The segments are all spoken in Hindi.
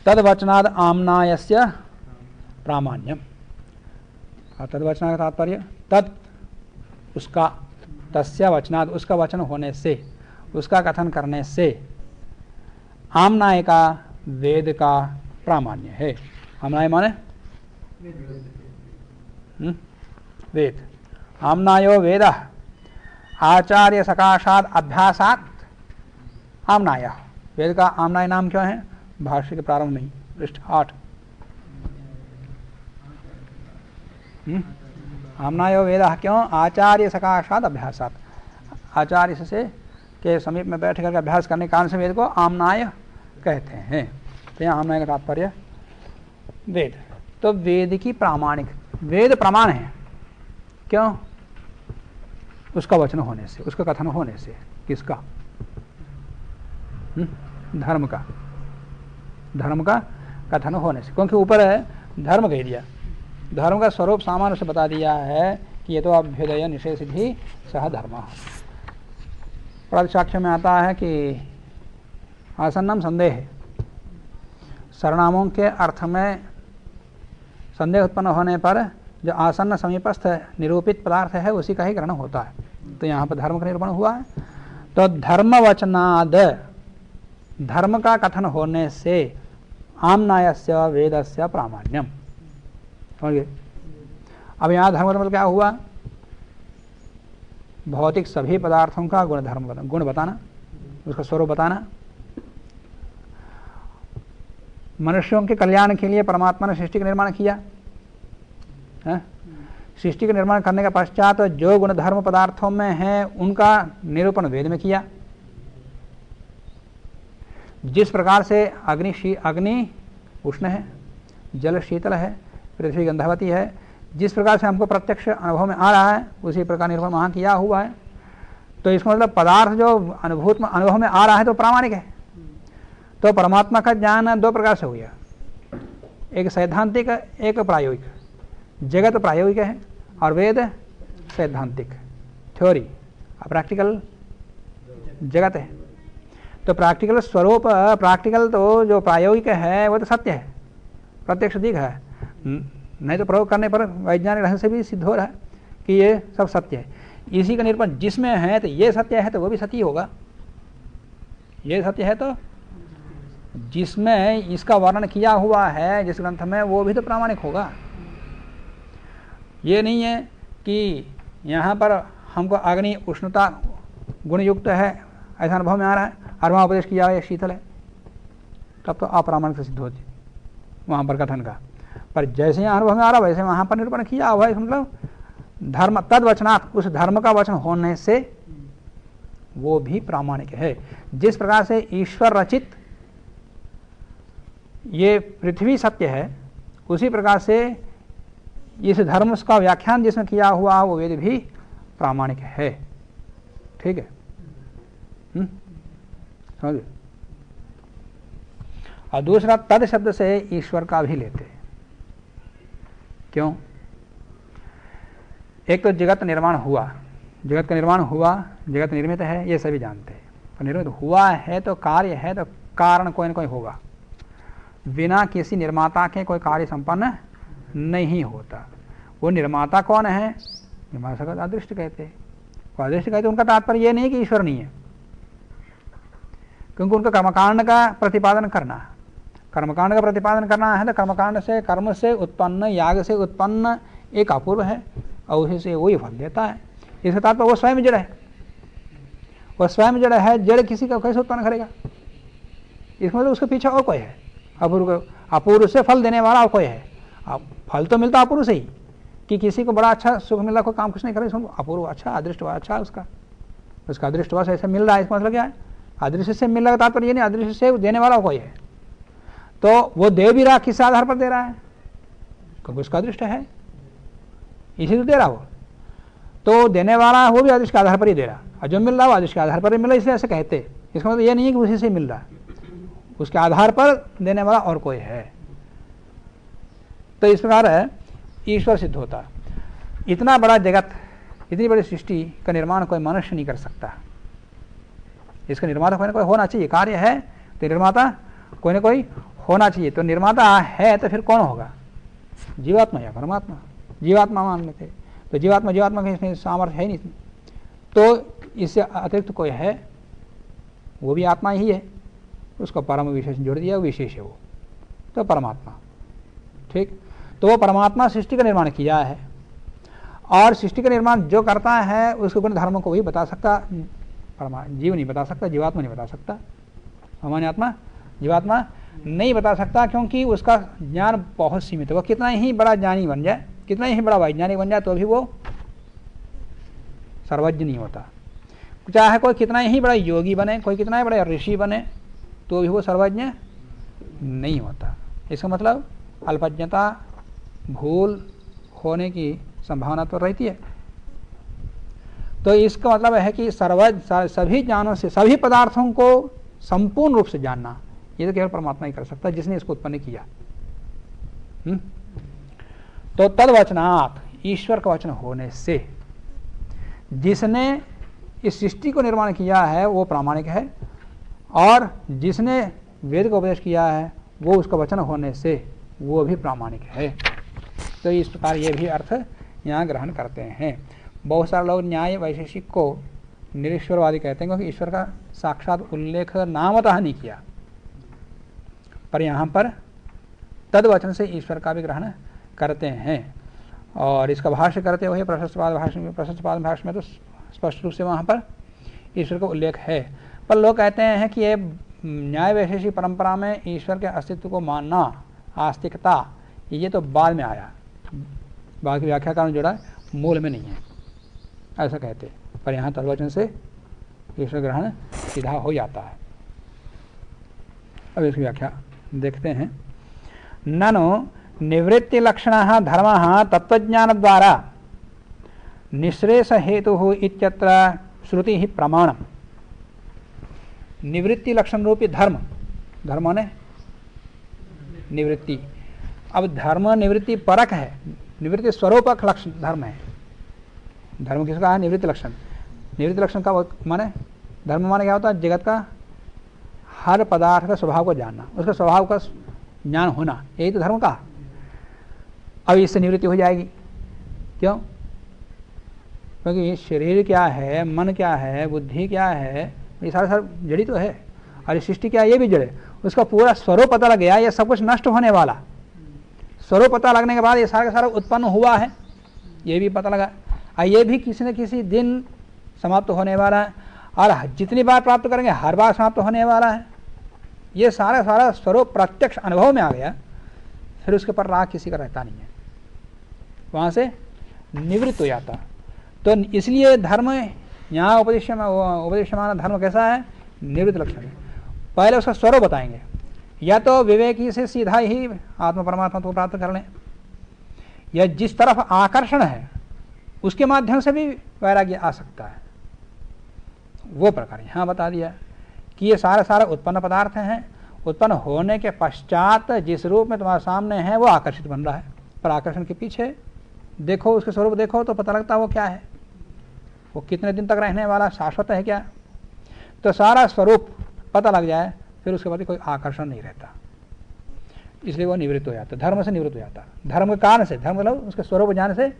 तद्वचनाद आम्नायस्य प्रामाण्यम। तद्वचना का तात्पर्य तत् उसका, तस्य वचनाद उसका वचन होने से, उसका कथन करने से आम्नाय का वेद का प्रामाण्य है। आम्नाय माने वेद। आम्नायो वेद आचार्य सकाशात अभ्यासात आम्नाय। वेद का आम्नाय नाम क्यों है? भाष्य के प्रारंभ में ही पृष्ठ 8। आम्नायो वेद क्यों? आचार्य सकाशात अभ्यासात। आचार्य से के समीप में बैठ करके अभ्यास करने के कारण से वेद को आम्नाय कहते हैं। तो यहाँ आम्नाय का तात्पर्य वेद। तो वेद की प्रामाणिक, वेद प्रमाण है। क्यों? उसका वचन होने से, उसका कथन होने से। किसका? धर्म का, धर्म का कथन होने से। क्योंकि ऊपर है धर्म कह दिया, धर्म का स्वरूप सामान्य से बता दिया है कि ये तो अभ्युदय निषेध सिद्धि सह धर्म। साक्ष्य में आता है कि आसन्नम संदेह, सर्वनामों के अर्थ में संदेह उत्पन्न होने पर जो आसन्न समीपस्थ निरूपित पदार्थ है उसी का ही ग्रहण होता है। तो यहाँ पर धर्म का निरूपण हुआ है। तो धर्म वचनाद, धर्म का कथन होने से आम्नायस्य वेदस्य प्रामाण्यम। समझिए। अब यहाँ धर्म का मतलब क्या हुआ? भौतिक सभी पदार्थों का गुण धर्म, गुण बताना, उसका स्वरूप बताना। मनुष्यों के कल्याण के लिए परमात्मा ने सृष्टि का निर्माण किया है। सृष्टि का निर्माण करने के पश्चात जो गुण धर्म पदार्थों में है उनका निरूपण वेद में किया। जिस प्रकार से अग्नि उष्ण है, जल शीतल है, पृथ्वी गंधावती है, जिस प्रकार से हमको प्रत्यक्ष अनुभव में आ रहा है उसी प्रकार निरूपण वहाँ किया हुआ है। तो इसका मतलब पदार्थ जो अनुभव में आ रहा है तो प्रामाणिक है। तो परमात्मा का ज्ञान दो प्रकार से हो गया, एक सैद्धांतिक, एक प्रायोगिक। जगत प्रायोगिक है और वेद सैद्धांतिक, थ्योरी। प्रैक्टिकल जगत है। तो प्रैक्टिकल स्वरूप, प्रैक्टिकल तो जो प्रायोगिक है वो तो सत्य है, प्रत्यक्ष दिख है। नहीं तो प्रयोग करने पर वैज्ञानिक ढंग से भी सिद्ध हो रहा है कि ये सब सत्य है। इसी का निरूपण जिसमें है तो ये सत्य है तो वो भी सत्य होगा। ये सत्य है तो जिसमें इसका वर्णन किया हुआ है जिस ग्रंथ में वो भी तो प्रामाणिक होगा। ये नहीं है कि यहाँ पर हमको अग्नि उष्णता गुणयुक्त है ऐसा अनुभव में आ रहा है और वहाँ उपदेश किया है शीतल है, तब तो अप्रामाणिक सिद्ध होती वहाँ पर कथन का। पर जैसे यहाँ अनुभव में आ रहा वैसे वहाँ पर निरूपण किया हुआ है। मतलब धर्म तद्वचनात्, उस धर्म का वचन होने से वो भी प्रामाणिक है। जिस प्रकार से ईश्वर रचित ये पृथ्वी सत्य है उसी प्रकार से इस धर्म का व्याख्यान जिसमें किया हुआ वो वेद भी प्रामाणिक है। ठीक है, समझ। और दूसरा तद शब्द से ईश्वर का भी लेते हैं। क्यों? एक तो जगत निर्माण हुआ, जगत का निर्माण हुआ, जगत निर्मित है ये सभी जानते हैं। तो निर्मित हुआ है तो कार्य है तो कारण कोई न कोई होगा। बिना किसी निर्माता के कोई कार्य संपन्न नहीं होता। वो निर्माता कौन है? निर्माता का अदृष्ट कहते हैं। अदृष्ट कहते उनका तात्पर्य ये नहीं कि ईश्वर नहीं है, क्योंकि उनका कर्मकांड का प्रतिपादन करना, कर्मकांड का प्रतिपादन करना है तो कर्मकांड से, कर्म से उत्पन्न, याग से उत्पन्न एक अपूर्व है और उसी से वही फल देता है। इसका तात्पर्य वो स्वयं जड़ है, वो स्वयं जड़ है। जड़ किसी का कैसे उत्पन्न करेगा? इसका मतलब उसके पीछे और कोई है, अपूर्व से फल देने वाला और कोई है। अब फल तो मिलता अपूर्व से ही, कि किसी को बड़ा अच्छा सुख मिला, कोई काम कुछ नहीं करे, अपूर्व अच्छा, अदृष्ट अच्छा उसका अदृष्टवश ऐसे मिल रहा है। इसका मतलब क्या है? अदृश्य से मिल रहा है तात्पर्य ये नहीं अदृश्य से देने वाला कोई है। तो वो दे भी रहा, किस आधार पर दे रहा है? क्योंकि उसका अदृष्ट है, इसी तो दे रहा वो। तो देने वाला वो भी अदृष्ट के आधार पर ही दे रहा, और जो मिल रहा है वो अदृष्ट के आधार पर ही मिल रहा है, इसलिए ऐसे कहते। इसका मतलब ये नहीं है कि उसी से मिल रहा है, उसके आधार पर देने वाला और कोई है। तो इस प्रकार है ईश्वर सिद्ध होता। इतना बड़ा जगत, इतनी बड़ी सृष्टि का निर्माण कोई मनुष्य नहीं कर सकता। इसका निर्माता कोई ना कोई होना चाहिए। कार्य है तो निर्माता कोई ना कोई होना चाहिए। तो निर्माता है तो फिर कौन होगा? जीवात्मा या परमात्मा? जीवात्मा मान लेते तो जीवात्मा के इसमें सामर्थ्य है नहीं, तो इससे अतिरिक्त कोई है, वो भी आत्मा ही है, उसको परम विशेष जोड़ दिया, विशेष है वो, तो परमात्मा। ठीक, तो वो परमात्मा सृष्टि का निर्माण किया है, और सृष्टि का निर्माण जो करता है उसके गुण धर्म को वही बता सकता, जीव नहीं बता सकता, जीवात्मा नहीं बता सकता, सामान्य आत्मा जीवात्मा नहीं बता सकता, क्योंकि उसका ज्ञान बहुत सीमित है। वो कितना ही बड़ा ज्ञानी बन जाए, कितना ही बड़ा वैज्ञानिक बन जाए, तो भी वो सर्वज्ञ नहीं होता। चाहे कोई कितना ही बड़ा योगी बने, कोई कितना ही बड़ा ऋषि बने, तो भी वो सर्वज्ञ नहीं होता। इसका मतलब अल्पज्ञता, भूल होने की संभावना तो रहती है। तो इसका मतलब है कि सभी ज्ञानों से सभी पदार्थों को संपूर्ण रूप से जानना, ये तो केवल परमात्मा ही कर सकता है, जिसने इसको उत्पन्न किया। तो तद्वचनात्, ईश्वर का वचन होने से, जिसने इस सृष्टि को निर्माण किया है वो प्रामाणिक है, और जिसने वेद का उपदेश किया है वो उसका वचन होने से वो भी प्रामाणिक है। तो इस प्रकार ये भी अर्थ यहाँ ग्रहण करते हैं। बहुत सारे लोग न्याय वैशेषिक को निरीश्वरवादी कहते हैं, क्योंकि ईश्वर का साक्षात उल्लेख नामतः नहीं किया, पर यहाँ पर तद्वचन से ईश्वर का भी ग्रहण करते हैं। और इसका भाष्य करते हुए प्रशस्तपाद भाष्य में तो स्पष्ट रूप से वहाँ पर ईश्वर का उल्लेख है। पर लोग कहते हैं कि ये न्याय वैशेषिक परंपरा में ईश्वर के अस्तित्व को मानना, आस्तिकता, ये तो बाद में आया, बाकी व्याख्याकार जोड़ा, मूल में नहीं है, ऐसा कहते। पर यहाँ तद्वचन से ईश्वर ग्रहण सीधा हो जाता है। अब इसकी व्याख्या देखते हैं। ननु निवृत्ति लक्षण धर्म तत्वज्ञान द्वारा निःश्रेष हेतु इत्यत्र श्रुति ही प्रमाणम। निवृत्ति लक्षण रूपी धर्म, धर्म ने निवृत्ति, अब धर्म निवृत्ति परक है, निवृत्ति स्वरूपक लक्षण धर्म है। धर्म किसका है? निवृत्ति लक्षण। निवृत्ति लक्षण का माने, धर्म माने क्या होता है? जगत का हर पदार्थ का स्वभाव को जानना, उसका स्वभाव का ज्ञान होना, यही तो धर्म का। अब इससे निवृत्ति हो जाएगी। क्यों? क्योंकि शरीर क्या है, मन क्या है, बुद्धि क्या है, ये सारा जड़ी तो है, और सृष्टि क्या है, ये भी जड़ है। उसका पूरा स्वरूप पता लग गया, ये सब कुछ नष्ट होने वाला। स्वरूप पता लगने के बाद ये सारा का सारा उत्पन्न हुआ है, ये भी पता लगा, और ये भी किसी न किसी दिन समाप्त होने वाला है, और जितनी बार प्राप्त करेंगे हर बार समाप्त होने वाला है। ये सारा स्वरूप प्रत्यक्ष अनुभव में आ गया, फिर उसके पर राग किसी का रहता नहीं है, वहाँ से निवृत्त हो जाता। तो इसलिए धर्म यहाँ उपदेश्यमान धर्म कैसा है? निवृत्त लक्षण। पहले उसका स्वरूप बताएंगे, या तो विवेकी से सीधा ही आत्म परमात्मा को प्राप्त कर लें, या जिस तरफ आकर्षण है उसके माध्यम से भी वैराग्य आ सकता है। वो प्रकार यहाँ बता दिया कि ये सारा उत्पन्न पदार्थ हैं, उत्पन्न होने के पश्चात जिस रूप में तुम्हारे सामने है वो आकर्षित बन रहा है, पर आकर्षण के पीछे देखो, उसके स्वरूप देखो तो पता लगता है वो क्या है, वो कितने दिन तक रहने वाला, शाश्वत है क्या। तो सारा स्वरूप पता लग जाए, फिर उसके बाद कोई आकर्षण नहीं रहता, इसलिए वो निवृत्त हो जाता, धर्म से निवृत्त हो जाता। धर्म के कारण से, धर्म मतलब उसके स्वरूप ज्ञान से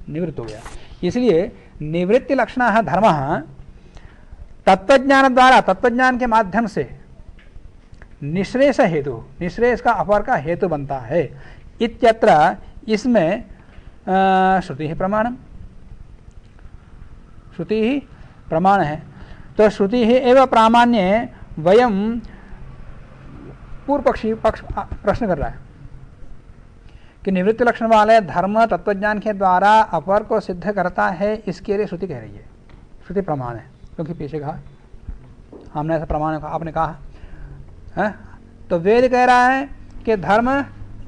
निवृत्त हो गया। इसलिए निवृत्ति लक्षण धर्म तत्वज्ञान द्वारा, तत्वज्ञान के माध्यम से निःश्रेष हेतु, निःश्रेष का अपर का हेतु बनता है। इत्यत्र, इसमें श्रुति ही प्रमाणम, श्रुति ही प्रमाण है। तो श्रुति ही एवं प्रामाण्य वयम, पूर्व पक्षी पक्ष प्रश्न कर रहा है कि निवृत्ति लक्षण वाले धर्म तत्वज्ञान के द्वारा अपर को सिद्ध करता है, इसके लिए श्रुति कह रही है, श्रुति प्रमाण है। क्योंकि पीछे कहा हमने ऐसा प्रमाण कहा, आपने कहा है, तो वेद कह रहा है कि धर्म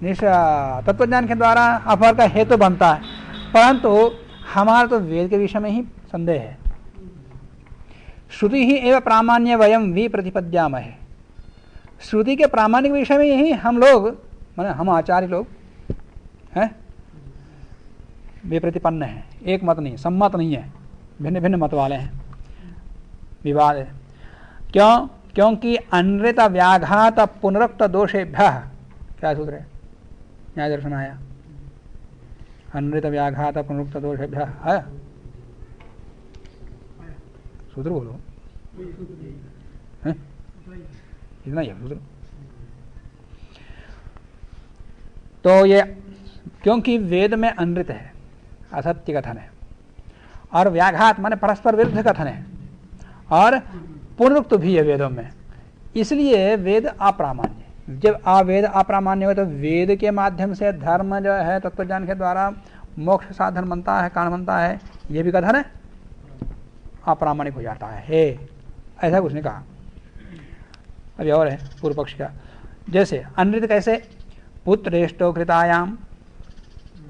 तत्वज्ञान के द्वारा अपर का हेतु बनता है, परंतु हमारा तो वेद के विषय में ही संदेह है। श्रुति ही एवं प्रामाण्य वयम भी प्रतिपद्यामहे, श्रुति के प्रामाणिक विषय में यही हम लोग, माने हम आचार्य लोग हैं, वे प्रतिपन्न हैं, एक मत नहीं, सम्मत नहीं है, भिन्न भिन्न मत वाले हैं, विवाद है। क्यों क्योंकि अनृत व्याघात पुनरुक्त दोषेभ्य, क्या सूत्र है, न्याय दर्शन आया, अनृत व्याघात पुनरुक्त दोषेभ्य है, सूत्र बोलो है? इतना ही है सूत्र। तो ये क्योंकि वेद में अनृत है, असत्य कथन है, और व्याघात माने परस्पर विरुद्ध कथन है, और पुनरुक्त भी है वेदों में, इसलिए वेद अप्रामाण्य। जब वेद अप्रामाण्य हो तो वेद के माध्यम से धर्म जो है तत्वज्ञान के द्वारा मोक्ष साधन बनता है, कारण बनता है, ये भी कथन है अप्रामाणिक हो जाता है, ऐसा कुछ नहीं कहा। अभी और है पूर्व पक्ष का, जैसे अनृत कैसे, पुत्रेष्टो कृतायाम,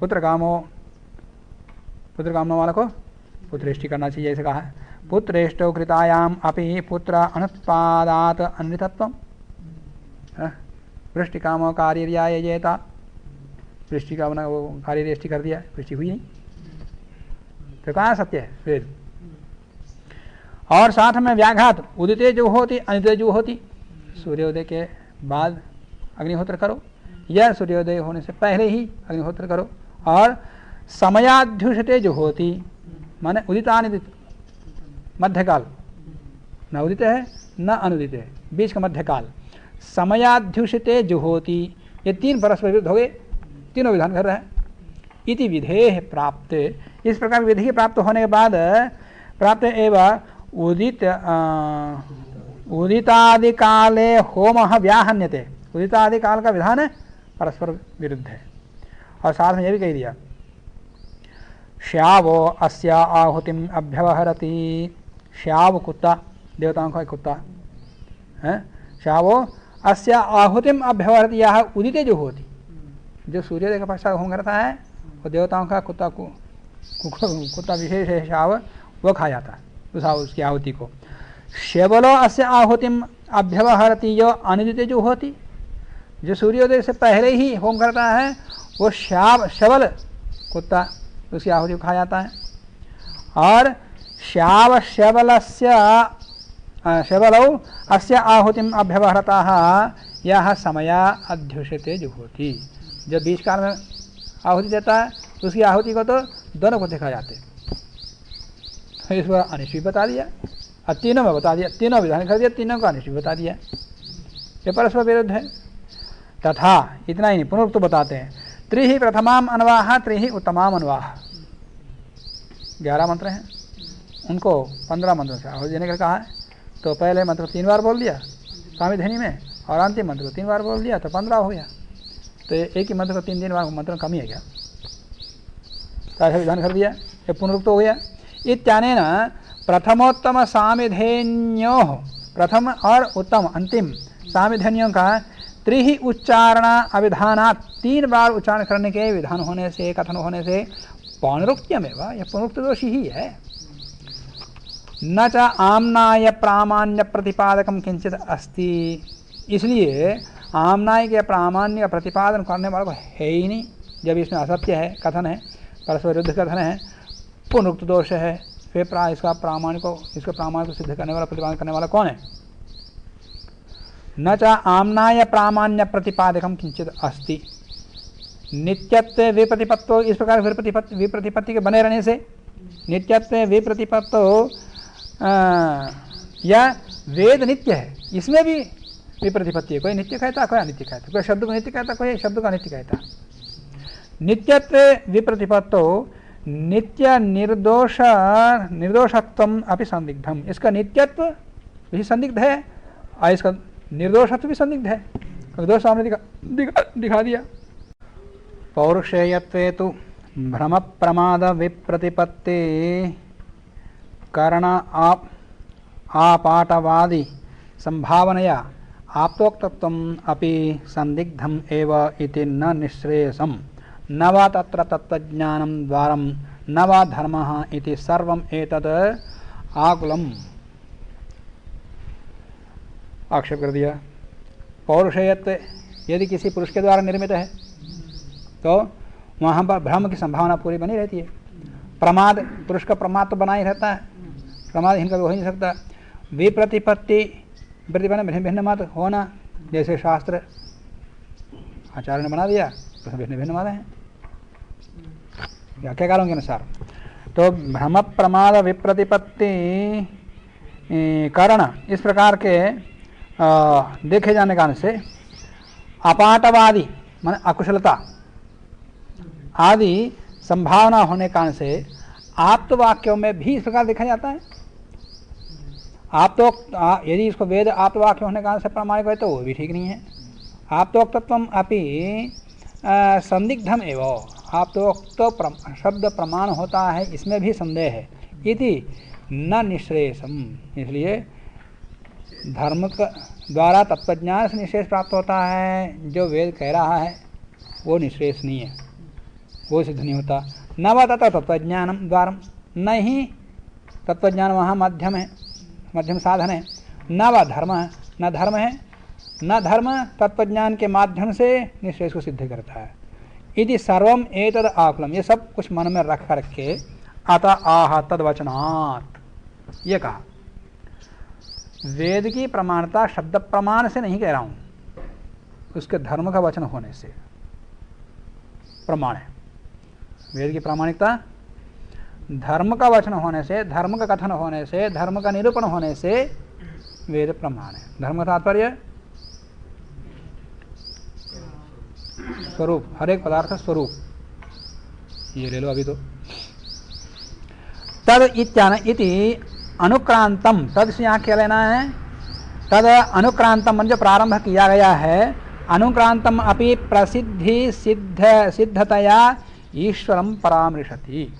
पुत्र कामो वाला को पुत्रेष्टि करना चाहिए ऐसे कहा है, पुत्रेष्टो कृतायाम अपि पुत्र अनुत्पादात अनृतत्वम, वृष्टि कामो कार्यर्यायजेता, वृष्टि का बना वो कार्यरेष्टि कर दिया, वृष्टि हुई नहीं, तो कहाँ सत्य है वेद। और साथ में व्याघात, उदिते जो होती अनिते जो होती, सूर्योदय के बाद अग्निहोत्र करो या सूर्योदय होने से पहले ही अग्निहोत्र करो, और समयाध्युषते जो होती माने उदितानिदित, मध्यकाल, न उदित है न अनुदित है, बीच का मध्यकाल, समयाध्युषते जो होती, ये तीन परस्पर विरुद्ध हो गए, तीनों विधान कर रहे हैं। इति विधेय प्राप्त, इस प्रकार विधि प्राप्त होने के बाद प्राप्त एवं उदितादि काले होम व्याहन्यते, उदितादि काल का विधान है परस्पर विरुद्ध है। और साथ में यह भी कह दिया, श्यावो अस्या आहुतिम अभ्यवहरति, श्याव कुत्ता, देवताओं का एक कुत्ता है, श्यावो अस्या आहुतिम अभ्यवहरति, यह उदिते जो होती, जो सूर्योदय के पश्चात होम करता है वो देवताओं का कुत्ता कुत्ता विशेष है श्याव, वो खा जाता है उसकी आहुति को। शबलो अस्य आहुतिम अभ्यवहरति, जो अनुदिते जो होती, जो सूर्योदय से पहले ही होम करता है वो शबल कुत्ता उसकी आहुति को खा जाता है। और श्याव शबलौ अस्य आहुतिम अभ्यवहरतः यह समया अध्युषते जो होती, जब बीच काल में आहुति देता है उसकी आहुति को तो दोनों को देखा जाते, तो इस पर अनिश्चित बता दिया, और तीनों में बता दिया, तीनों विधान कर दिया, तीनों को अनिश्चित बता दिया, ये परस्पर विरुद्ध है। तथा इतना ही नहीं, पुनरुक्त बताते हैं, त्रिहि प्रथमाम अनवाह त्रिहि उत्तमाम अनवाह, 11 मंत्र हैं, उनको 15 मंत्रों से आहुति देने का कहा है। तो पहले मंत्र 3 बार बोल दिया सामिधनी में, और अंतिम मंत्र को 3 बार बोल दिया, तो 15 हो गया। तो एक ही मंत्र को 3 बार मंत्र कमी है क्या, तो ऐसा विधान कर दिया, ये पुनरुक्त हो गया। इत्यानेन प्रथमोत्तम सामिधेन्यो, प्रथम और उत्तम अंतिम सामिधेन्यों का त्रिहि उच्चारण अभिधानात्, 3 बार उच्चारण करने के विधान होने से, कथन होने से, पौनरुक्त्यमेव, यह पुनरुक्त दोषी ही है। न च आम्नाय प्रामाण्य प्रतिपादकम किंचित अस्ति, इसलिए आम्नाय के प्रामाण्य प्रतिपादन करने वाला को है ही नहीं, जब इसमें असत्य है, कथन है, परस्पर विरुद्ध कथन है, पुनरुक्त दोष है, फिर इसका प्रामाण्य को सिद्ध करने वाला, प्रतिपादन करने वाला कौन है। न च आम्नाय प्रामाण्य प्रतिपादकम किंचित अस्ति, नित्यत्व विप्रतिपत्तो, इस प्रकार विप्रतिपत्ति के बने रहने से, नित्यत्व विप्रतिपत्तो या वेद नित्य है, इसमें भी विप्रतिपत्ति है, कोई नित्य कहता, कोई अनित्य कहता, कोई शब्द को नित्य कहता, कोई शब्द को अनित्य कहता। नित्यत्व विप्रतिपत्तो नित्य निर्दोषत्वम अपि संदिग्धम, इसका नित्यत्व भी संदिग्ध है और इसका निर्दोषत्व भी संदिग्ध है, दोष सामने दिखा दिया। पौरुषेयत्वे तु भ्रम प्रमाद विप्रतिपत्ति करण आपाटवादी संभावनया आप्तोक्तत्वम अपि संदिग्धम एव इति न निःश्रेयसम, न वा तत्र तत्त्वज्ञानं द्वारं न वा धर्मः इति सर्वम् एतद् आकुलम। आक्षेप कर दिया, पौरुषेयत्व यदि किसी पुरुष के द्वारा निर्मित है तो वहाँ पर भ्रम की संभावना पूरी बनी रहती है। प्रमाद, पुरुष का प्रमाद तो बना ही रहता है, प्रमादहीन कभी हो ही नहीं सकता। विप्रतिपत्ति प्रतिपन्न भिन्न भिन्न मत होना, जैसे शास्त्र आचार्य ने बना दिया उसमें भिन्न भिन्न मत हैं व्याख्याकारों के अनुसार। तो भ्रम प्रमाद विप्रतिपत्ति कारण इस प्रकार के देखे जाने कारण से अपाटवादी मान अकुशलता आदि संभावना होने कारण से आप्तवाक्यों में भी इस प्रकार देखा जाता है। यदि इसको वेद आप्तवाक्य होने कारण से प्रामाणिक है तो वो भी ठीक नहीं है। आप्तोक्तत्वम अपि संदिग्धम एवं, आप्तोक्त शब्द प्रमाण होता है इसमें भी संदेह है। इति न निश्रेषम, इसलिए धर्म द्वारा तत्वज्ञान से निश्रेष प्राप्त होता है। जो वेद कह रहा है वो निश्रेष नहीं है, वो सिद्ध नहीं होता। न व तथा तत्वज्ञानम द्वारम, न ही तत्वज्ञान वहाँ माध्यम है, मध्यम साधन है। न व धर्म है, न धर्म है, न धर्म तत्वज्ञान के माध्यम से निश्रेष को सिद्ध करता है। इति सर्वम एतद आकुलम, ये सब कुछ मन में रख करके अतः आह तद्वचनात्, ये कहा वेद की प्रमाणता शब्द प्रमाण से नहीं कह रहा हूं, उसके धर्म का वचन होने से प्रमाण है। वेद की प्रामाणिकता धर्म का वचन होने से, धर्म का कथन होने से, धर्म का निरूपण होने से वेद प्रमाण है। धर्म का तात्पर्य स्वरूप, हर एक पदार्थ स्वरूप, ये ले लो अभी। तो तद इत्यान इति अनुक्रांतम, तद से यहाँ क्या लेना है? तद अनुक्रांतम जो प्रारंभ किया गया है, अनुक्रांतम अपि प्रसिद्धि सिद्धतया ईश्वरम परामृशति।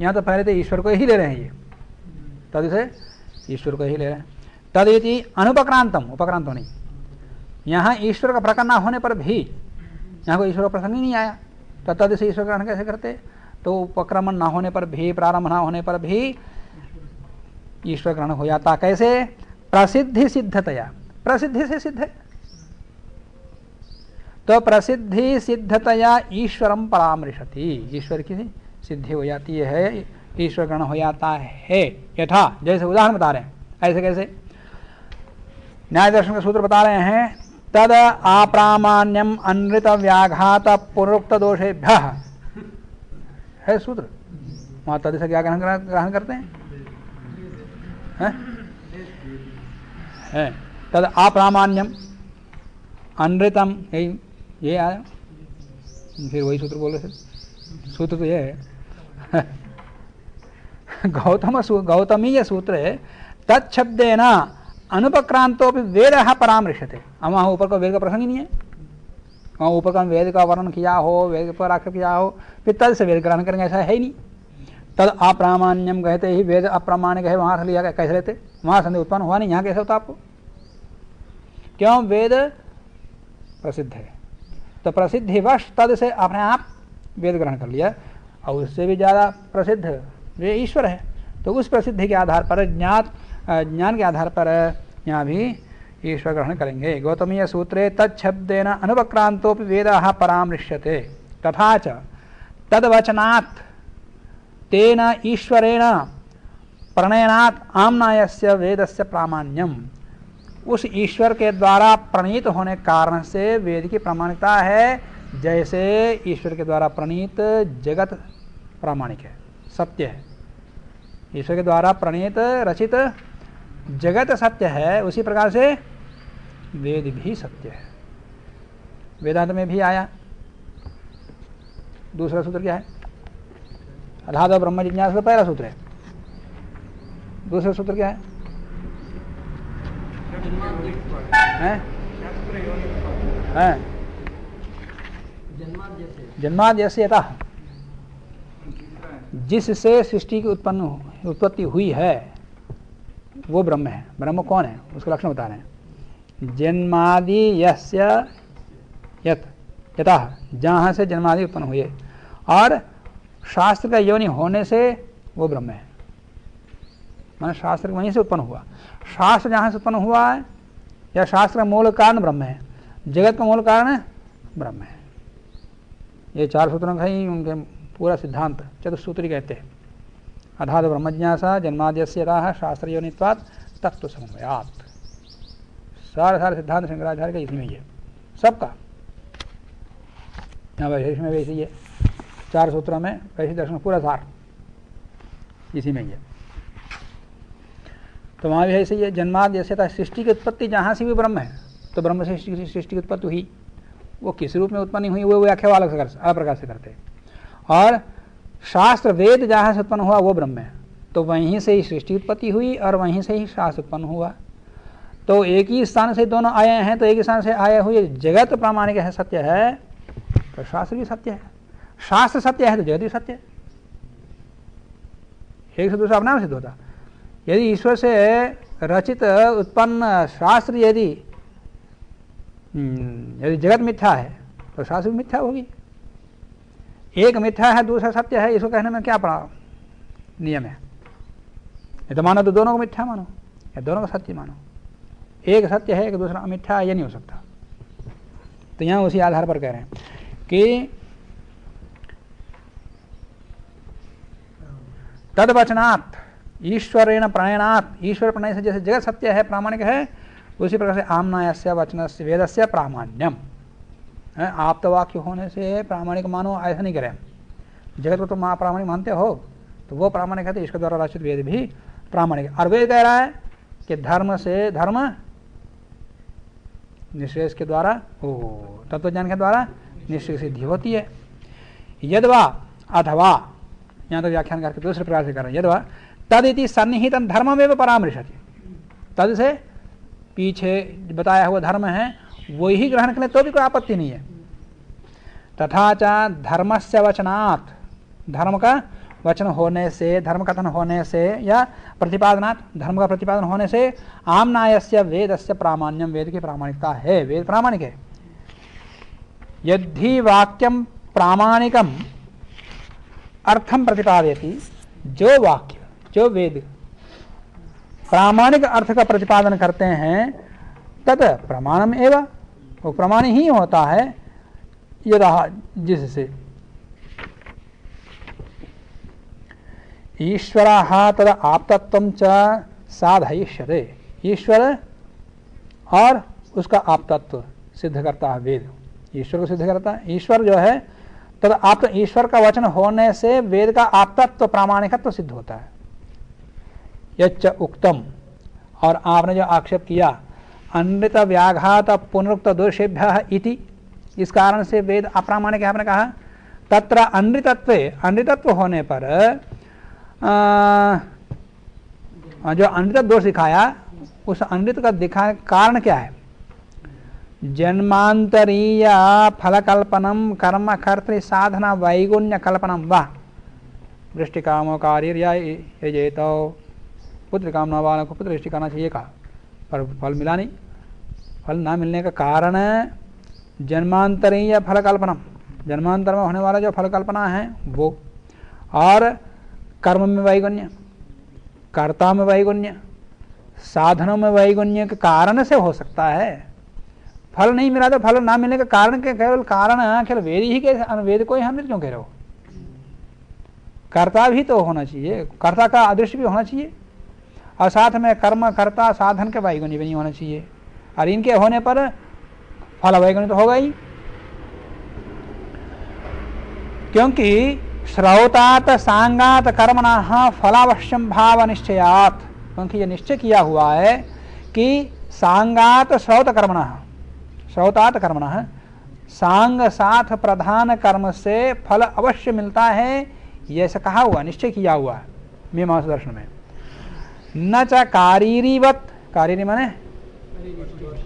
यहाँ तो पहले तो ईश्वर को ही ले रहे हैं, ये तद से ईश्वर को ही ले रहे हैं। तद इति अनुपक्रांतम, उपक्रांत नहीं, यहाँ ईश्वर का प्रकरण होने पर भी, यहाँ को ईश्वर का प्रसंग ही नहीं आया, तो तद से ईश्वर ग्रहण कैसे करते? तो उपक्रमण ना होने पर भी, प्रारंभ ना होने पर भी ईश्वर ग्रहण हो जाता। कैसे? प्रसिद्धि सिद्धतया, प्रसिद्धि से सिद्ध है, तो प्रसिद्धि सिद्धतया ईश्वरम परामृशति, ईश्वर की सिद्धि हो जाती है, ईश्वर ग्रहण हो जाता है। यथा, जैसे उदाहरण बता रहे हैं, ऐसे कैसे? न्याय दर्शन के सूत्र बता रहे हैं, तद अप्रामाण्यम अनृत व्याघात पूर्वोक्त दोषेभ्य, है सूत्र। वहां तद से क्या ग्रहण करते हैं? है तद अप्रामाण्यम अनृतम, ये आया, फिर वही सूत्र बोले थे। सूत्र तो ये है गौतमीय सूत्र है, तत्शब्देन अनुपक्रांतो भी वेद परामृश्यते। अब वहाँ ऊपर का वेद का प्रसंग ही नहीं है, वहाँ ऊपर का वेद का वर्णन किया हो, वेद पर आक्षेप किया हो, फिर तद से वेद ग्रहण करेंगे, ऐसा है ही नहीं। तद अप्रामाण्यम कहते ही वेद अप्रामाणिक है, वहाँ से लिया, कैसे लेते? वहाँ संदेह उत्पन्न हुआ नहीं, यहाँ कैसे होता आपको? क्यों? वेद प्रसिद्ध है, तो प्रसिद्धिवश तद से अपने आप वेद ग्रहण कर लिया, और उससे भी ज़्यादा प्रसिद्ध वे ईश्वर है, तो उस प्रसिद्धि के आधार पर, ज्ञान के आधार पर यहाँ भी ईश्वर ग्रहण करेंगे। गौतमीय सूत्रे तत्शब्देन अनुपक्रांतोपि वेदः परामृश्यते, तथा च तद्वचनात् तेन ईश्वरेण प्रणयनात् आम्नायस्य वेदस्य प्रामाण्यम, उस ईश्वर के द्वारा प्रणीत होने कारण से वेद की प्रामाणिकता है। जैसे ईश्वर के द्वारा प्रणीत जगत प्रामाणिक है, सत्य है, ईश्वर के द्वारा प्रणीत रचित जगत सत्य है, उसी प्रकार से वेद भी सत्य है। वेदांत में भी आया। दूसरा सूत्र क्या है? अधाद ब्रह्म जिज्ञासा, पहला सूत्र है। दूसरा सूत्र क्या है? जन्माद्यस्य यतः, जिससे सृष्टि की उत्पत्ति हुई है वो ब्रह्म है। ब्रह्म कौन है? उसका लक्षण बता रहे हैं। जन्मादि यस्य यतः, जहाँ से जन्मादि उत्पन्न हुए, और शास्त्र का योनि होने से वो ब्रह्म है। माने शास्त्र वहीं से उत्पन्न हुआ, शास्त्र जहाँ से उत्पन्न हुआ है, या शास्त्र का मूल कारण ब्रह्म है, जगत का मूल कारण ब्रह्म है। ये चार सूत्रों का ही उनके पूरा सिद्धांत चतुसूत्री कहते हैं। अधाद ब्रह्मज्ञासा जन्माद्यस्य यतः शास्त्र योनित्वात् तत्व समन्वयात्। सारा सिद्धांत शंकराचार्य का इसी में ही है, सबका। यहाँ वैशेषिक में भी ऐसे ही है, 4 सूत्रों में वैशेषिक दर्शन पूरा सार इसी में ही है। तो वहाँ भी ऐसे ही है, जन्माद जैसे था, सृष्टि की उत्पत्ति जहाँ से भी ब्रह्म है, तो ब्रह्म से सृष्टि की उत्पत्ति हुई, वो किस रूप में उत्पन्न हुई वो व्याख्या अलग प्रकार से करते हैं। और शास्त्र वेद जहाँ से उत्पन्न हुआ वो ब्रह्म है, तो वहीं से ही सृष्टि उत्पत्ति हुई और वहीं से ही शास्त्र उत्पन्न हुआ। तो एक ही स्थान से दोनों आए हैं, तो एक ही स्थान से आए हुए जगत प्रामाणिक है, सत्य है, तो शास्त्र भी सत्य है। शास्त्र सत्य है तो जगत भी सत्य है, एक से दूसरा अपना सिद्ध होता। यदि ईश्वर से रचित उत्पन्न शास्त्र यदि जगत मिथ्या है तो शास्त्र भी मिथ्या होगी। एक मिथ्या है दूसरा सत्य है, इसको कहने में क्या पड़ा नियम है? ये तो मानो तो दोनों को मिथ्या मानो या दोनों को सत्य मानो। एक सत्य है एक दूसरा मिथ्या है, ये नहीं हो सकता। तो यहाँ उसी आधार पर कह रहे हैं कि तद्वचनात् ईश्वरेण प्रणयनात्, ईश्वर प्रणय से जैसे जगत सत्य है प्रामाणिक है, उसी प्रकार से आम्नायस्य वचनस्य वेदस्य प्रामाण्यम है। आप तो वाक्य होने से प्रामाणिक मानो, ऐसा नहीं करें। जगत को तो प्रामाणिक मानते हो तो वो प्रामाणिक है, तो इसके द्वारा रचित वेद भी प्रामाणिक है। और वेद कह रहा है कि धर्म से धर्म निश्चय के द्वारा, तत्वज्ञान के द्वारा निश्चय सिद्धि होती है। यद्वा अथवा, यहाँ तो व्याख्यान करके दूसरे प्रकार से कर रहे हैं, यद्वा तदिति सन्निहितं धर्ममेव परामृशति, तद से पीछे बताया हुआ धर्म है वही ग्रहण करें तो भी कोई आपत्ति नहीं है। तथा च धर्मस्य वचनात्, धर्म का वचन होने से, धर्म कथन होने से या प्रतिपादनात्, धर्म का प्रतिपादन होने से, आम्नायस्य वेदस्य प्रामाण्यम, वेद की प्रामाणिकता है, वेद प्रामाणिक है। यदि वाक्यम प्रामाणिकम अर्थम प्रतिपादयति, जो वाक्य जो वेद प्रामाणिक अर्थ का प्रतिपादन करते हैं, तद प्रमाणम एवं, वो प्रमाण ही होता है। यदा, जिससे ईश्वरः तद आप्तत्वं च साधयिष्यते, ईश्वर और उसका आप्तत्व सिद्ध करता है वेद, ईश्वर को सिद्ध करता है। ईश्वर जो है तद आप्त, ईश्वर का वचन होने से वेद का आप्तत्व प्रामाणिकत्व सिद्ध होता है। यच्च उक्तम, और आपने जो आक्षेप किया, अनृत व्याघात पुनरुक्त दोषेभ्यः इति, इस कारण से वेद अप्रामाणिक है आपने कहा। तत्र अनृतत्व होने पर जो अनृत दोष दिखाया, उस अनृत का दिखाने कारण क्या है? जन्मांतरीय फलकल्पनम कर्म कर्तृ साधना वैगुण्य कल्पनम वा वृष्टिकामो कार्येतो, पुत्र कामना वाला को पुत्र वृष्टि करना चाहिए कहा, पर फल मिला नहीं। फल ना मिलने का कारण जन्मांतरीय फल कल्पना, जन्मांतर में होने वाला जो फल कल्पना है वो, और कर्म में वैगुण्य, कर्ता में वैगुण्य, साधनों में वैगुण्य के कारण से हो सकता है। फल नहीं मिला तो फल ना मिलने का कारण के केवल कारण केवल वेद ही के, वेद को ही हम क्यों कह रहे हो? कर्ता भी तो होना चाहिए, कर्ता का अदृश्य भी होना चाहिए, और साथ में कर्म कर्ता साधन के वैगुण्य भी नहीं होना चाहिए। और इनके होने पर फल वैगुण्य तो होगा ही, क्योंकि श्रौतात सांगात कर्मणः फलावश्यम भाव निश्चयात्, क्योंकि ये निश्चय किया हुआ है कि सांगात श्रौत कर्मणः, श्रौतात कर्मणः, सांग साथ प्रधान कर्म से फल अवश्य मिलता है, ये ऐसा कहा हुआ, निश्चय किया हुआ है मीमांसा दर्शन में। न च कारीरीवत, कारीरी माने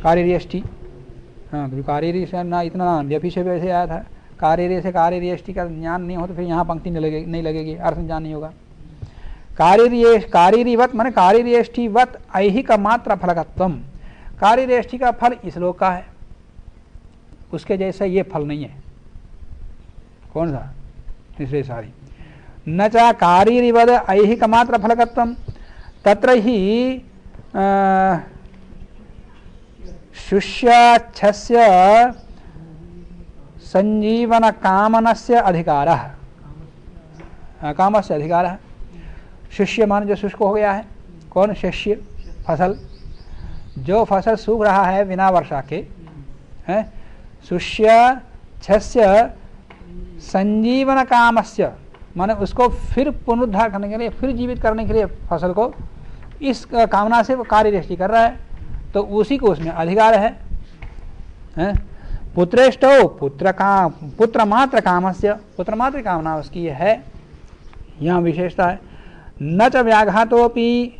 कारीरियष्टि, हाँ, कारीरी से ना इतना व्यपीछे भी ऐसे आया था, कारीरी से कारीरियष्टि का ज्ञान नहीं हो तो फिर यहाँ पंक्ति नहीं लगेगी, अर्थ ज्ञान नहीं होगा। कारीरीवत माने कारीरियष्टिवत ऐहिक मात्र फलकत्वम, कारीरियष्टि का फल इस लोक का है, उसके जैसा ये फल नहीं है। कौन सा? इसलिए सारी न च कारीरिवद ऐहिक मात्र फलकत्वम, तत्र ही शुष्यच्छस्य संजीवन कामनस्य अधिकारः, कामस्य अधिकारः। शुष्य मान जो शुष्क हो गया है, कौन? शिष्य, फसल। जो फसल सूख रहा है बिना वर्षा के, है, शुष्य छस्य संजीवन कामस्य, माने उसको फिर पुनरुद्धार करने के लिए, फिर जीवित करने के लिए फसल को इस कामना से वो कार्य दृष्टि कर रहा है, तो उसी को उसमें अधिकार है? पुत्रेष्टो पुत्र मात्र कामस्य, पुत्र मात्र कामना उसकी है, यहाँ विशेषता है। न च व्याघातोपि,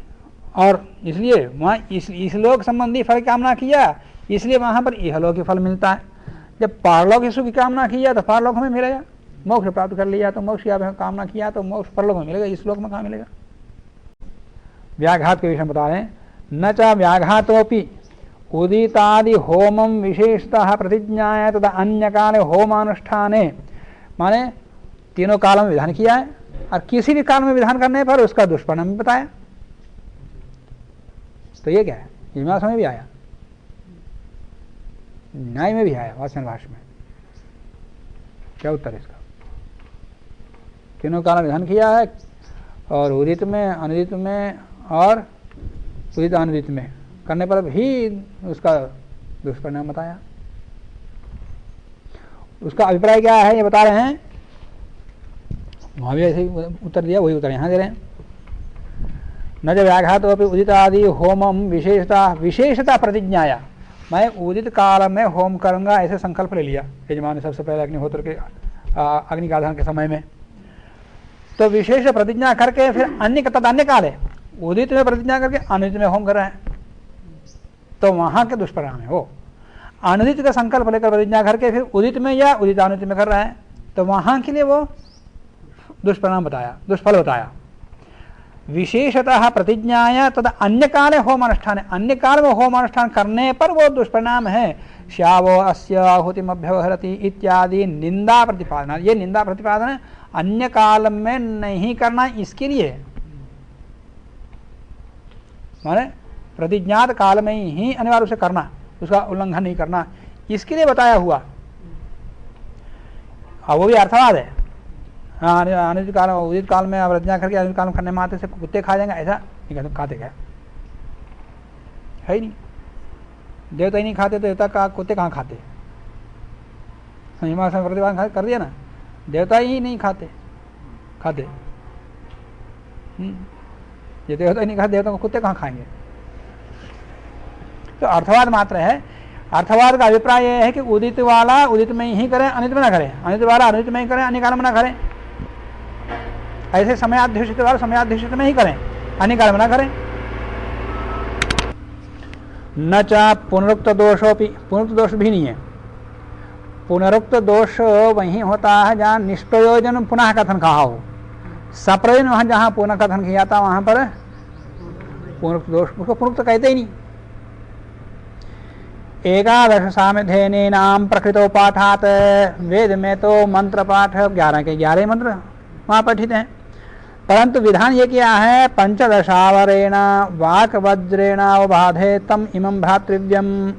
और इसलिए वहाँ इस लोक संबंधी फल की कामना किया, इसलिए वहाँ पर इहलोक फल मिलता है। जब पारलोक सुख की कामना किया तो पारलोक में मिलेगा, मोक्ष प्राप्त कर लिया तो मोक्ष की कामना किया तो मोक्ष परलोक में मिलेगा, इस लोक में कहाँ मिलेगा। व्याघात के विषय में बता रहे हैं, न च व्याघातोपि उदितादि होमम विशेषतः प्रतिज्ञाया तथा अन्य काले होमानुष्ठाने, माने तीनों कालों में विधान किया है और किसी भी काल में विधान करने पर उसका दुष्परिणाम बताया। तो ये क्या है, मीमांसा में भी आया, न्याय में भी आया, वाचन भाष्य में। क्या उत्तर है इसका? तीनों काल में विधान किया है और उदित में, अनुदित में और उदित अनुदित में करने पर भी उसका दुष्परिणाम बताया। उसका अभिप्राय क्या है ये बता रहे हैं, वहां भी ऐसे उत्तर दिया, वही उत्तर यहाँ दे रहे हैं। न जब व्याघात उदित आदि होमम विशेषता प्रतिज्ञाया, मैं उदित काल में होम करूंगा ऐसे संकल्प ले लिया यजमान ने सबसे पहले अग्निहोत्र के अग्नि का आधान के समय में, तो विशेष प्रतिज्ञा करके फिर अन्य तद अन्य काल है, उदित में प्रतिज्ञा करके अनुदित में होम कर रहा है, तो वहां के दुष्परिणाम है वो। अनुदित का संकल्प लेकर प्रतिज्ञा करके फिर उदित में या उदित अनुदित में कर रहा है, तो वहां के लिए वो दुष्परिणाम बताया, दुष्फल बताया। विशेषतः प्रतिज्ञाया तथा अन्य काले होम अनुष्ठान, अन्य काल में होम अनुष्ठान करने पर वो दुष्परिणाम है। श्यावो अस्य आहुतिमभ्यवहरति इत्यादि निंदा प्रतिपादन, ये निंदा प्रतिपादन अन्य काल में नहीं करना, इसके लिए माने प्रतिज्ञात काल में ही अनिवार्य रूप से करना, उसका उल्लंघन नहीं करना, इसके लिए बताया हुआ। वो भी अर्थवाद है। हाँ, अनुदित काल उदित काल में प्रतिज्ञा करके अनुदित काल में करने में आते से कुत्ते खा जाएंगे, ऐसा नहीं कहते, खाते क्या है ही नहीं, देवता ही नहीं खाते तो देवता का कुत्ते कहाँ खाते? हिमालय प्रतिपादन कर दिया ना, देवता ही नहीं खाते, ये देवता ही नहीं खाते, देवता को कुत्ते कहाँ खाएंगे? तो अर्थवाद मात्र है। अर्थवाद का अभिप्राय यह है कि उदित वाला उदित में ही करें, अनुदित में ना करें, अनुदित वाला अनुदित में ही करें, अन्य काल में ना करें। ऐसे समयाधिष्ठित वाला समयाधिष्ठित में ही करें, अन्य काल में ना करें। न च पुनरुक्त दोषोपि, पुनरुक्त दोष भी नहीं है। पुनरुक्त दोष वहीं होता है जहाँ निष्प्रयोजन पुनः कथन कहा हो, सप्रयोजन वहां जहाँ पुनः कथन किया था वहां पर पुनरुक्त दोष, उसको पुनरुक्त कहते ही नहीं। एकादश सामधेने नाम प्रकृतो पाठात, वेद में तो मंत्र पाठ 11 के 11 मंत्र वहां पठित हैं, परंतु विधान ये किया है पंचदशावरेण वाक वज्रेण अवबाधे तम इमं भ्रातृव्यम।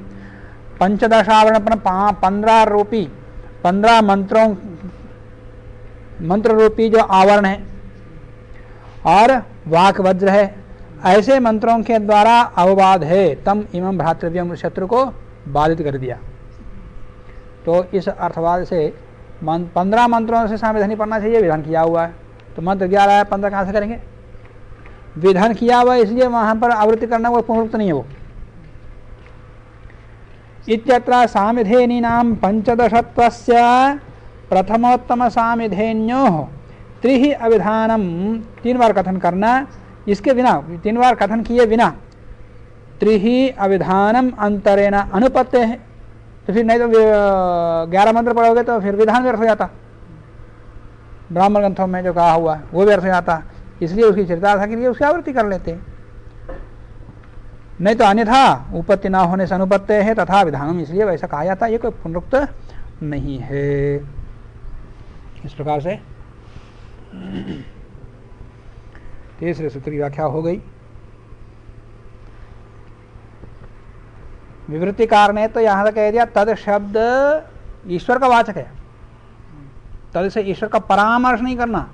पंचदशावरण पर 15 रूपी 15 मंत्र रूपी जो आवरण है और वाक वज्र है, ऐसे मंत्रों के द्वारा अवबाध है तम इमं भ्रातृव्यम, शत्रु को बाधित कर दिया। तो इस अर्थवाद से 15 मंत्रों से सावधानी पढ़ना चाहिए, विधान किया हुआ है। तो मंत्र 11 है, 15 कहाँ से करेंगे? विधान किया हुआ है, इसलिए वहां पर आवृत्ति करना वो पुनरुक्त नहीं है वो। इत्यत्र सामिधेनीनाम पंचदशत्वस्य प्रथमोत्तम सामिधेन्योः त्रिहि अविधानम, 3 बार कथन करना, इसके बिना 3 बार कथन किए बिना त्रिहि अविधानम अंतरेण अनुपत्ते है। तो फिर नहीं तो 11 मंत्र पढ़ोगे तो फिर विधान व्यर्थ हो जाता, ब्राह्मण ग्रंथों में जो कहा हुआ है वो व्यर्थ हो जाता, इसलिए उसकी चरितार्थ के लिए उसकी आवृत्ति कर लेते, नहीं तो अन्यथा उपत्ति ना होने से अनुपत्ते है तथा विधानम, इसलिए वैसा कहा जाता है, ये कोई पुनरुक्त नहीं है। इस प्रकार से तीसरे सूत्र की व्याख्या हो गई। विवृत्तिकार ने तो यहां तक कह दिया तद शब्द ईश्वर का वाचक है, तद से ईश्वर का परामर्श नहीं करना,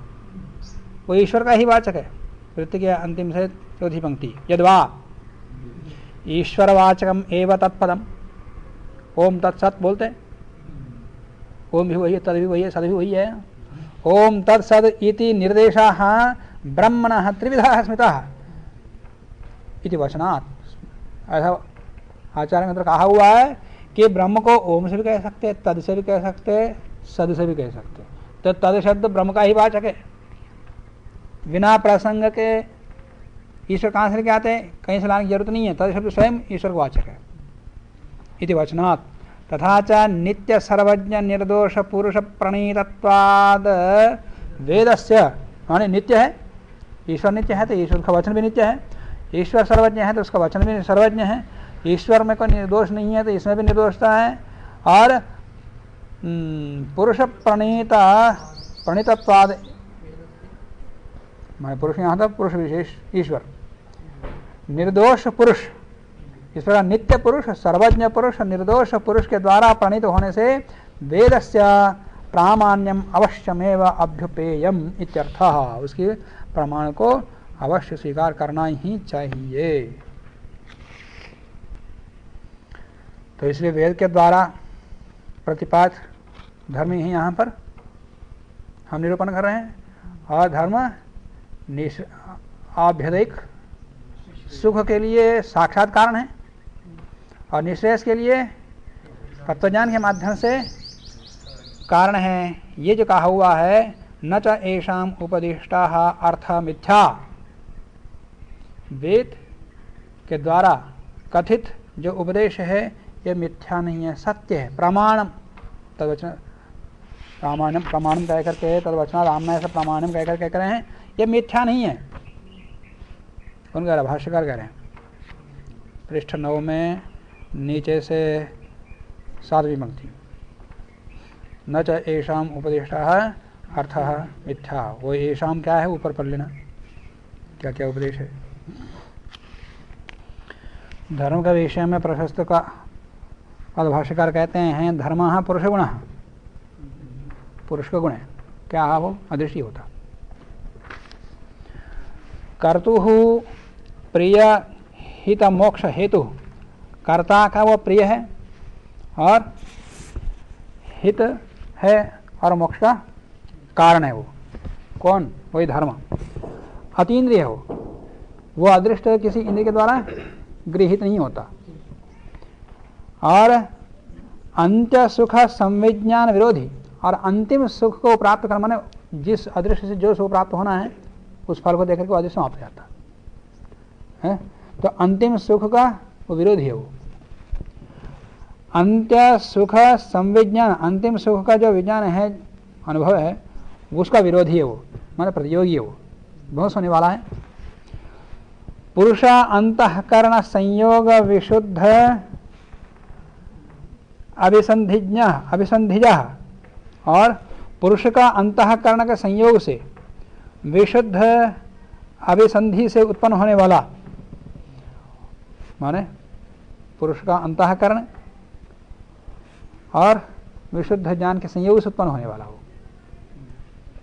वो ईश्वर का ही वाचक है। वृत्ति के अंतिम से चौथी पंक्ति, यद्वा ईश्वरवाचकम एव तत्पदम, ओम तत्सत बोलते हैं, ओम भी वही है, तद भी वही है, सद भी वही है। ओम तत्सद इति निर्देशाः ब्रह्मणः त्रिविधाः स्मृताः इति वचनात्। ऐसा आचार्य में कहा हुआ है कि ब्रह्म को ओम से भी कह सकते, तद से भी कह सकते, सद से भी कह सकते। तो तद शब्द ब्रह्म का ही वाचक है, बिना प्रसंग के ईश्वर कहाँ से लेके आते हैं, कहीं से लाने की जरूरत नहीं है, तद शब्द स्वयं ईश्वर को वाचक है। इति वचनात् तथा च नित्य सर्वज्ञ निर्दोष पुरुष प्रणीतत्वाद वेदस्य, माने नित्य है, ईश्वर नित्य है तो ईश्वर का वचन भी नित्य है, ईश्वर सर्वज्ञ है तो उसका वचन भी सर्वज्ञ है, ईश्वर में कोई निर्दोष नहीं है तो इसमें भी निर्दोषता है। और पुरुष प्रणीतत्वाद, माने पुरुष यहाँ था पुरुष विशेष ईश्वर, निर्दोष पुरुष, इस प्रकार नित्य पुरुष, सर्वज्ञ पुरुष, निर्दोष पुरुष के द्वारा प्रणीत होने से वेदस्य प्रामाण्यम अवश्यमेव अभ्युपेयम इत्यर्थः, उसके प्रमाण को अवश्य स्वीकार करना ही चाहिए। तो इसलिए वेद के द्वारा प्रतिपादित धर्म ही यहाँ पर हम निरूपण कर रहे हैं। और धर्म आभ्यधिक सुख के लिए साक्षात कारण है और निश्रेयस के लिए तत्वज्ञान के माध्यम से कारण है। ये जो कहा हुआ है न च एषाम उपदिष्टाः अर्थ मिथ्या, वेद के द्वारा कथित जो उपदेश है ये मिथ्या नहीं है, सत्य है। प्रमाणम तद्वचन, प्रमाणम प्रमाणम कह करके तद्वचना रामना ऐसा प्रमाणम कह कर कह रहे हैं, ये मिथ्या नहीं है। कौन कह रहा है? भाष्यकार कह रहे हैं। पृष्ठ 9 में नीचे से 7वीं पंक्ति, न च एषाम उपदेष्टाः अर्थः मिथ्या। वो एषाम क्या है ऊपर पढ़ लेना, क्या क्या उपदेश है। धर्म का विषय में प्रशस्त का भाष्यकार कहते हैं धर्मः पुरुष गुण, पुरुष का गुण है, क्या है वो? अदृष्टि होता। कर्तुः प्रिय हित मोक्ष हेतु, कर्ता का वो प्रिय है और हित है और मोक्ष का कारण है। वो कौन? वही धर्म। अतीन्द्रिय हो, वो अदृष्ट किसी इंद्रिय के द्वारा गृहीत नहीं होता। और अंत्य सुख संविज्ञान विरोधी, और अंतिम सुख को प्राप्त कर, माने जिस अदृश्य से जो सुख प्राप्त होना है उस फल को देकर के वो अदृश्य समाप्त हो जाता है। तो अंतिम सुख का वो विरोधी है। वो अंत्य सुख संविज्ञान, अंतिम सुख का जो विज्ञान है, अनुभव है, उसका विरोधी है वो, माने प्रतियोगी है। वो बहुत होने वाला है। पुरुष अंतःकरण संयोग विशुद्ध अभिसंधिजा, और पुरुष का अंतःकरण के संयोग से विशुद्ध अभिसंधि से उत्पन्न होने वाला, माने पुरुष का अंतःकरण और विशुद्ध ज्ञान के संयोग से उत्पन्न होने वाला हो।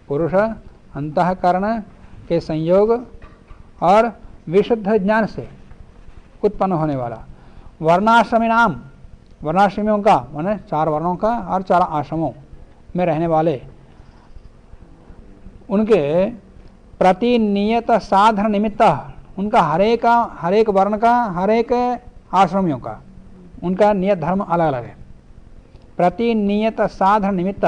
पुरुष अंतःकरण के संयोग और विशुद्ध ज्ञान से उत्पन्न होने वाला। वर्णाश्रमी नाम, वर्णाश्रमियों का माने 4 वर्णों का और 4 आश्रमों में रहने वाले, उनके प्रति नियत साधन निमित्त, उनका हरेक वर्ण का, हरेक आश्रमियों का उनका नियत धर्म अलग अलग है। प्रति नियत साधन निमित्त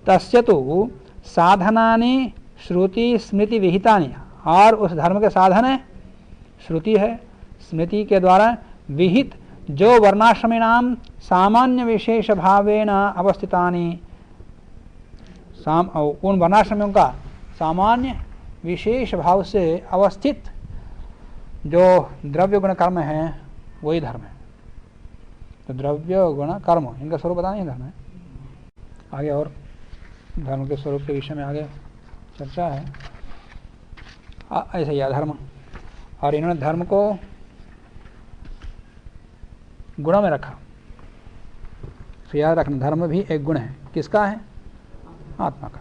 तस्य तु साधनानि श्रुति स्मृति विहितानि, और उस धर्म के साधन है श्रुति है, स्मृति के द्वारा विहित जो वर्णाश्रमी नाम सामान्य विशेष भावेन अवस्थितानि, उन वर्णाश्रमियों का सामान्य विशेष भाव से अवस्थित जो द्रव्य गुण कर्म है वही धर्म है। तो द्रव्य गुण कर्म इनका स्वरूप बताना ही धर्म है। आगे और धर्म के स्वरूप के विषय में आगे चर्चा है। ऐसा ही धर्म, और इन्होंने धर्म को गुणों में रखा। तो याद रखना, धर्म भी एक गुण है। किसका है? आत्मा का।